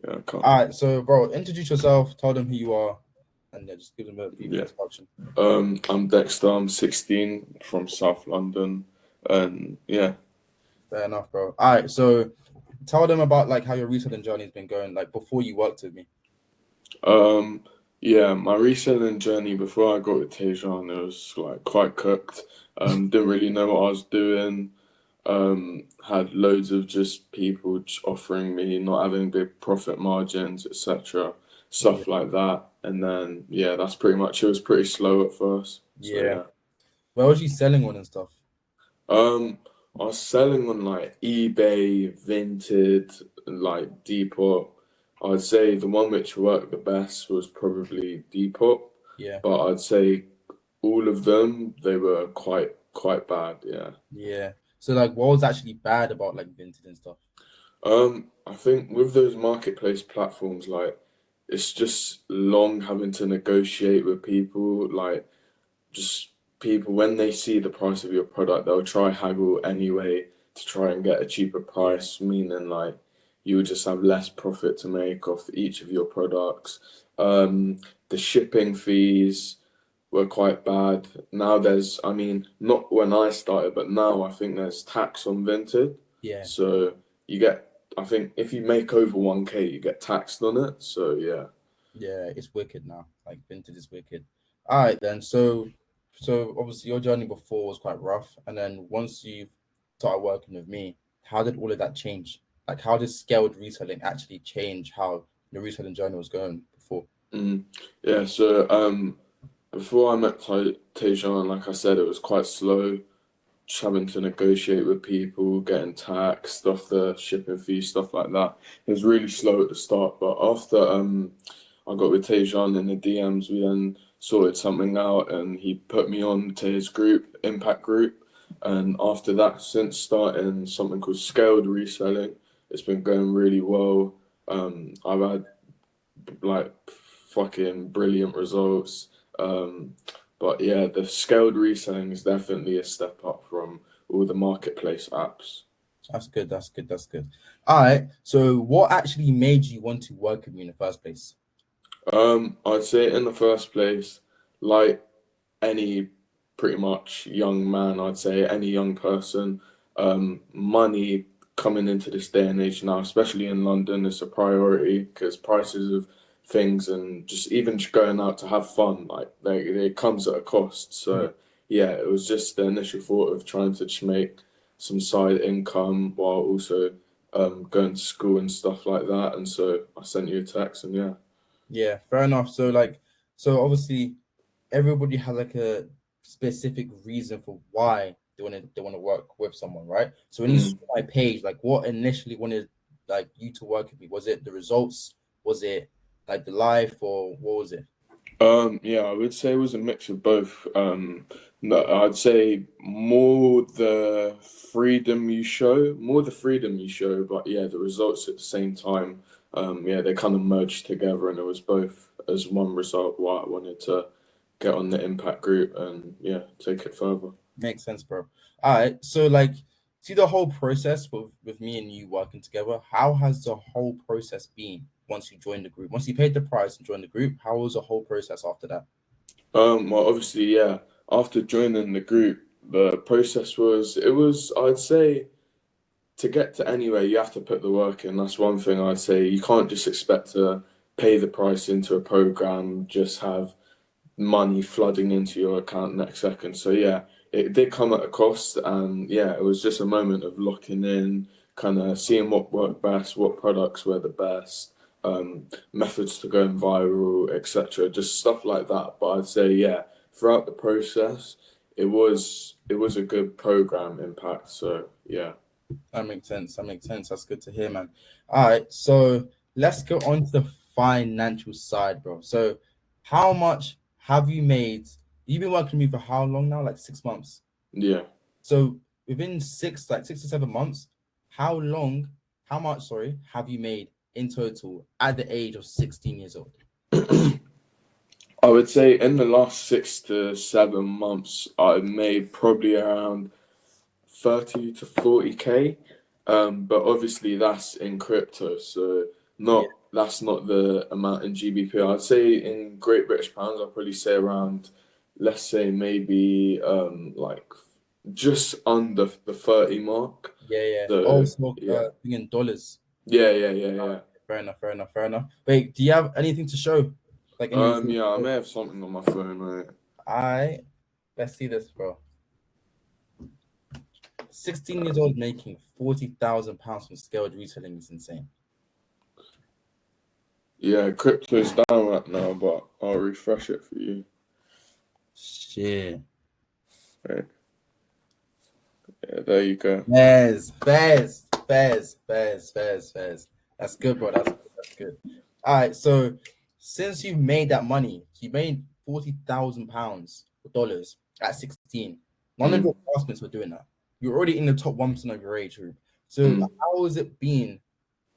Yeah, I can't. All right, so bro, introduce yourself, tell them who you are, and then just give them a brief Yeah. introduction. I'm Dexter. I'm 16 from South London, and yeah. Fair enough, bro. All right, so tell them about like how your reselling journey has been going, like before you worked with me. Um, yeah, my reselling journey before I got with Tejan, it was like quite cooked. Didn't really know what I was doing. Had loads of just people offering me, not having big profit margins, etc. Yeah, Stuff like that. And then yeah, that's pretty much it. Was pretty slow at first. So yeah. yeah. Where was you selling on and stuff? I was selling on like eBay, Vinted, and like Depop. I'd say the one which worked the best was probably Depop, Yeah, but I'd say all of them they were quite bad. Yeah. yeah. So like, what was actually bad about like Vinted and stuff? I think with those marketplace platforms, like it's just long having to negotiate with people. Like just people when they see the price of your product, they'll try haggle anyway to try and get a cheaper Yeah, price, meaning like you would just have less profit to make off each of your products. The shipping fees were quite bad. Now there's, I mean, not when I started, but now I think there's tax on Vinted. yeah, So you get, I think if you make over 1K, you get taxed on it. So yeah. yeah. It's wicked now. Like Vinted is wicked. All right, then. So obviously your journey before was quite rough, and then once you started working with me, how did all of that change? Like, how did scaled reselling actually change how the reselling journey was going before? Mm. Yeah, so before I met Tejan, like I said, it was quite slow, just having to negotiate with people, getting taxed off the shipping fee, stuff like that. It was really slow at the start, but after I got with Tejan in the DMs, we then sorted something out, and he put me on to his group, Impact Group. And after that, since starting something called Scaled Reselling, it's been going really well. I've had like fucking brilliant results. Um, but yeah, the scaled reselling is definitely a step up from all the marketplace apps. That's good. That's good. That's good. All right. So, what actually made you want to work with me in the first place? I'd say in the first place, like any pretty much young man, I'd say any young person, money coming into this day and age now, especially in London, is a priority because prices of things and just even going out to have fun, like it comes at a cost. Yeah. So yeah, it was just the initial thought of trying to just make some side income while also going to school and stuff like that. And so I sent you a text, and yeah. Yeah. Fair enough. So, like, so obviously, everybody has like a specific reason for why they want to work with someone, right? So, when you saw Mm. my page, like, what initially wanted like you to work with me? Was it the results? Was it like the life, or what was it? Yeah, I would say it was a mix of both. No, I'd say more the freedom you show, but yeah, the results at the same time. Yeah, they kind of merged together, and it was both as one result why I wanted to get on the impact group and yeah, take it further. Makes sense, bro. All right. So like see the whole process with me and you working together. How has the whole process been once you joined the group? Once you paid the price and joined the group, how was the whole process after that? Well, obviously, yeah. After joining the group, the process was I'd say to get to anywhere, you have to put the work in. That's one thing I'd say. You can't just expect to pay the price into a program, just have money flooding into your account next second. So yeah, it did come at a cost, and yeah, it was just a moment of locking in, kind of seeing what worked best, what products were the best, methods to going viral, etc. Just stuff like that. But I'd say yeah, throughout the process, it was a good program impact. So yeah. That makes sense. That makes sense. That's good to hear, man. All right. So let's go on to the financial side, bro. So how much have you made? You've been working with me for how long now? Like 6 months. Yeah. So within 6 to 7 months, how much, sorry, have you made in total at the age of 16 years old? I would say in the last 6 to 7 months, I've made probably around 30 to 40K. But obviously that's in crypto, so Yeah. not that's not the amount in GBP. I'd say in Great British pounds, I'd probably say around, let's say maybe like just under the 30 mark. Yeah, yeah. Oh, So so yeah, thing in dollars. yeah. Fair enough, fair enough, fair enough. Wait, do you have anything to show? Like anything? Yeah, I may have something on my phone, right? I let's see this, bro. 16 years old making £40,000 from scaled reselling is insane. Yeah, crypto's down right now, but I'll refresh it for you. Shit. Right. Yeah, there you go. Fairs. That's good, bro. That's good. All right. So since you've made that money, so you made £40,000 dollars at 16. None of Mm, your classmates were doing that. You're already in the top 1% of your age group. So mm. how has it been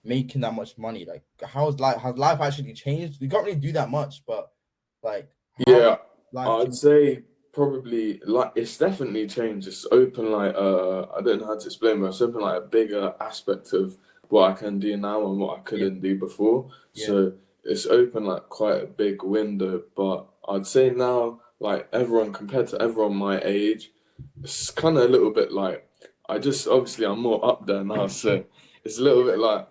making that much money? Like, has life actually changed? You can't really do that much, but like, how has Yeah, life I'd changed? say probably like it's definitely changed. It's open like I don't know how to explain, but it's open like a bigger aspect of what I can do now and what I Yeah, couldn't do before. yeah, So it's open like quite a big window. But I'd say now, like everyone compared to everyone my age, it's kind of a little bit like I just obviously I'm more up there now, so it's a little bit like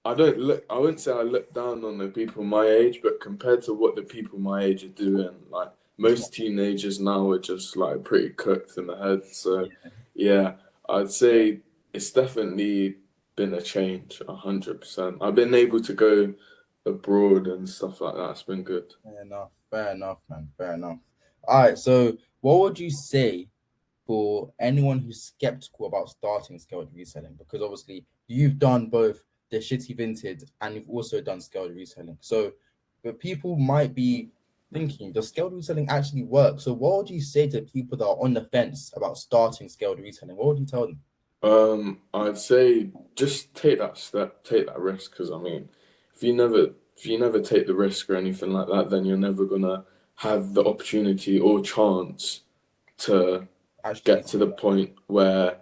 I wouldn't say I look down on the people my age, but compared to what the people my age are doing, like it's not. most teenagers now are just like pretty cooked in the head. So Yeah, yeah, I'd yeah. say it's definitely been a change, 100%. I've been able to go abroad and stuff like that. It's been good. Fair enough, man. Fair enough. All right. So, what would you say for anyone who's skeptical about starting scaled reselling? Because obviously, you've done both the shitty vintage and you've also done scaled reselling. So, but people might be thinking, does scaled reselling actually work? So, what would you say to people that are on the fence about starting scaled reselling? What would you tell them? I'd say just take that step, take that risk, because I mean, if you never take the risk or anything like that, then you're never gonna have the opportunity or chance to Actually, get to the point where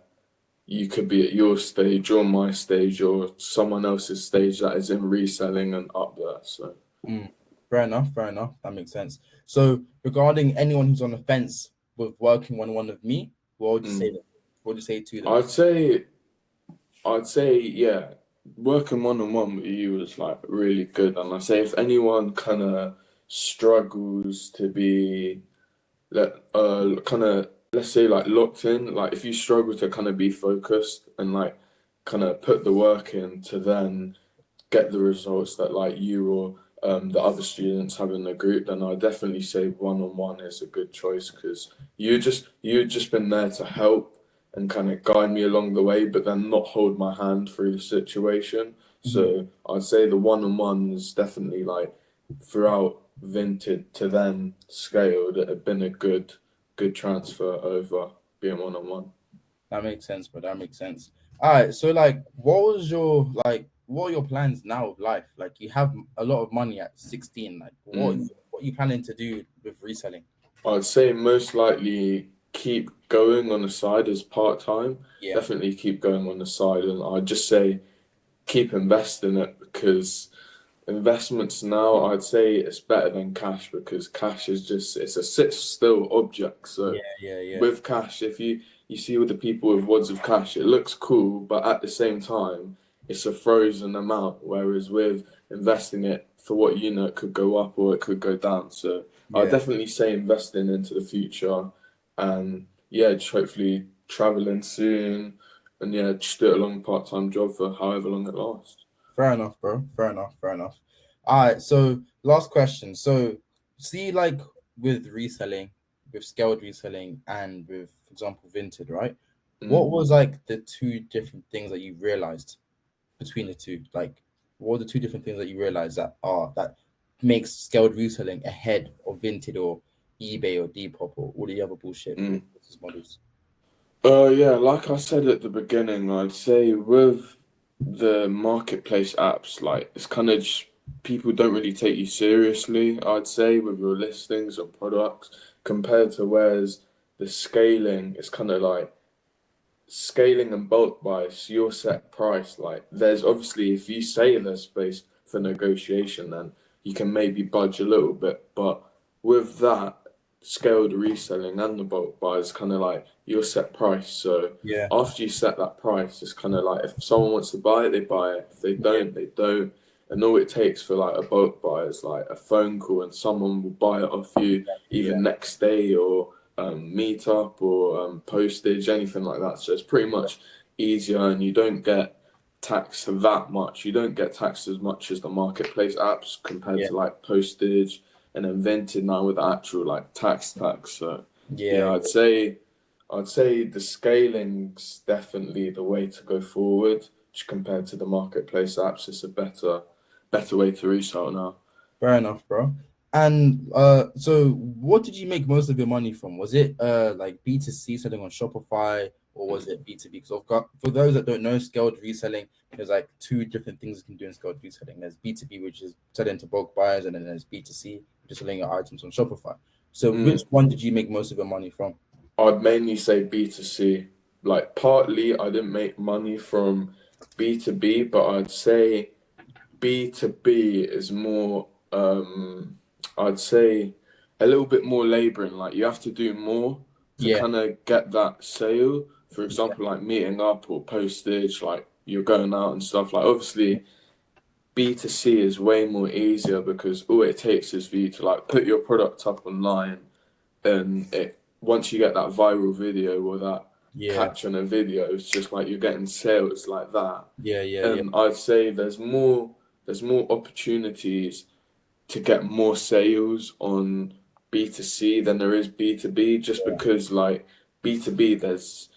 you could be at your stage or my stage or someone else's stage that is in reselling and up there. So mm, fair enough. Fair enough. That makes sense. So, regarding anyone who's on the fence with working one with me, what would you say? mm. What would you say to them? I'd say I'd say yeah, working one on one with you was like really good. And I say if anyone kind of struggles to be kind of let's say like locked in, like if you struggle to kind of be focused and like kind of put the work in to then get the results that like you or the other students have in the group, then I definitely say one on one is a good choice because you just been there to help and kind of guide me along the way, but then not hold my hand through the situation. Mhm. So I'd say the one on one is definitely like throughout Vinted to then scaled. It had been a good transfer over being one on one. That makes sense, but that makes sense. All right, so like, what are your plans now of life? Like, you have a lot of money at 16. Like, what are you planning to do with reselling? I'd say most likely keep going on the side as part time. Yeah, Definitely keep going on the side, and I'd just say keep investing it because investments now I'd say it's better than cash because cash is just it's a sit still object. So yeah. with cash, if you see with the people with wads of cash, it looks cool, but at the same time, it's a frozen amount. Whereas with investing it for what you know, it could go up or it could go down. So I'll Yeah. definitely say investing into the future, and yeah, just hopefully traveling soon, and yeah, just do it a long part time job for however long it lasts. Fair enough, bro. Fair enough. Fair enough. All right. So, last question. So, see, like with reselling, with scaled reselling, and with, for example, Vinted, right? What Mm. was like the two different things that you realized between the two? Like, what are the two different things that you realize that makes scaled reselling ahead of Vinted or eBay or Depop or all the other bullshit Mm. business models? Yeah, like I said at the beginning, I'd say with the marketplace apps, like it's kind of just, people don't really take you seriously, I'd say, with your listings and products compared to whereas the scaling is kind of like scaling and bulk buy, so your set price. Like there's obviously if you say there's space for negotiation, then you can maybe budge a little bit. But with that scaled reselling and the bulk buy, it's kind of like your set price. So Yeah. after you set that price, it's kind of like if someone wants to buy it, they buy it. If they don't, they don't. And all it takes for like a bulk buy is like a phone call, and someone will buy it off you either Yeah. next day or meet up or postage, anything like that. So it's pretty much easier, and you don't get taxed that much. You don't get taxed as much as the marketplace apps compared Yeah. to like postage and then Vinted now with the actual like tax. So yeah, Yeah. I'd say the scaling's definitely the way to go forward. Just compared to the marketplace apps, it's a better way to resell now. Fair enough, bro. And so what did you make most of your money from? Was it like B2C selling on Shopify, or was it B2B? Because I've got, for those that don't know, scaled reselling, there's like two different things you can do in scaled reselling. There's B2B, which is selling to bulk buyers, and then there's B2C, which is selling your items on Shopify. So which one did you make most of your money from? I'd mainly say B2C. Like partly I didn't make money from B2B, but I'd say B2B is more I'd say a little bit more laboring. Like you have to do more to Yeah. kind of get that sale. For Yeah. example, like meeting up or postage, like you're going out and stuff. Like obviously B2C is way more easier because all it takes is for you to like put your product up online, and it once you get that viral video or that Yeah. catch on a video, it's just like you're getting sales like that. Yeah. Yeah. Yeah. And I'd say there's more opportunities to get more sales on B2C than there is B2B, just because like B2B there's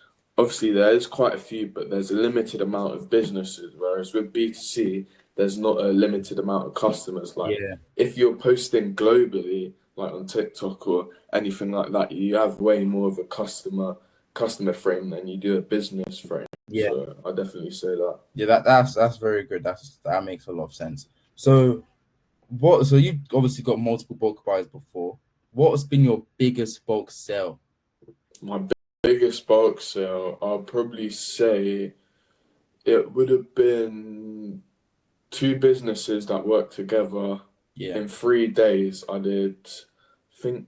quite a few, but there's a limited amount of businesses, whereas with B2C there's not a limited amount of customers. Like Yeah. if you're posting globally, like on TikTok or anything like that, you have way more of a customer frame than you do a business frame. Yeah. So I definitely say that. Yeah. That's very good. That makes a lot of sense. So what? So you've obviously got multiple bulk buys before. What's been your biggest bulk sale? My biggest bulk sale, I'll probably say it would have been two businesses that worked together. Yeah. In 3 days, I did, I think,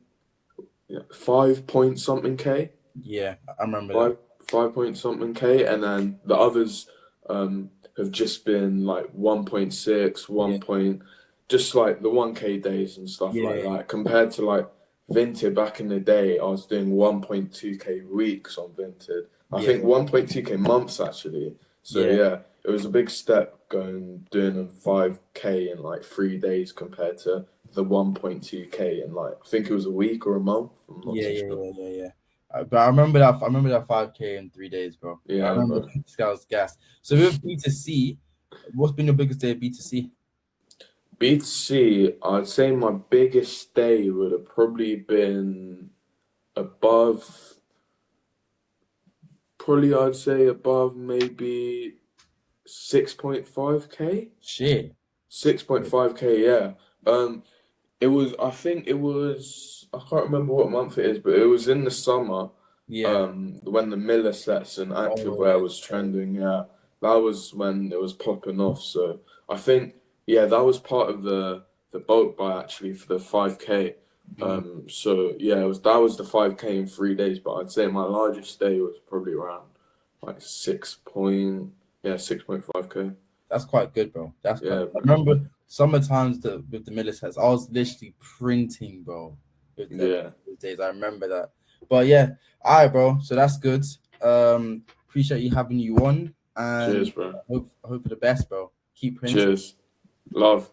5 point something K. Yeah. I remember that. Five point something K, and then the others have just been like 1.6, Yeah. just like the 1K days and stuff like Yeah. that. Compared to like Vinted back in the day, I was doing 1.2K weeks on Vinted. I Yeah. think 1.2K months actually. So Yeah. yeah, it was a big step doing a 5K in like 3 days compared to the 1.2K in like I think it was a week or a month. I'm not Yeah. too Yeah. sure. Yeah. Yeah. Yeah. But I remember that. I remember that 5K in 3 days, bro. I Yeah, remember bro. this guy was gas. So with B2C, what's been your biggest day of B2C? B2C, I'd say my biggest day would have probably been above, I'd say above maybe 6.5K. Shit. 6.5K, yeah. I think it was, I can't remember what month it is, but it was in the summer, Yeah. when the Miller sets and Oh activewear was trending, yeah. That was when it was popping off. So I think, yeah, that was part of the bulk buy actually for the 5K. yeah. So yeah, that was the 5K in 3 days, but I'd say my largest day was probably around like 6.5K. That's quite good, bro. That's quite. Yeah, I bro. remember summertimes with the Millisets, I was literally printing, bro, with them Yeah. those days. I remember that. But yeah, all right, bro. So that's good. Appreciate you having you on, and Cheers, bro. I hope for the best, bro. Keep printing. Cheers. Love.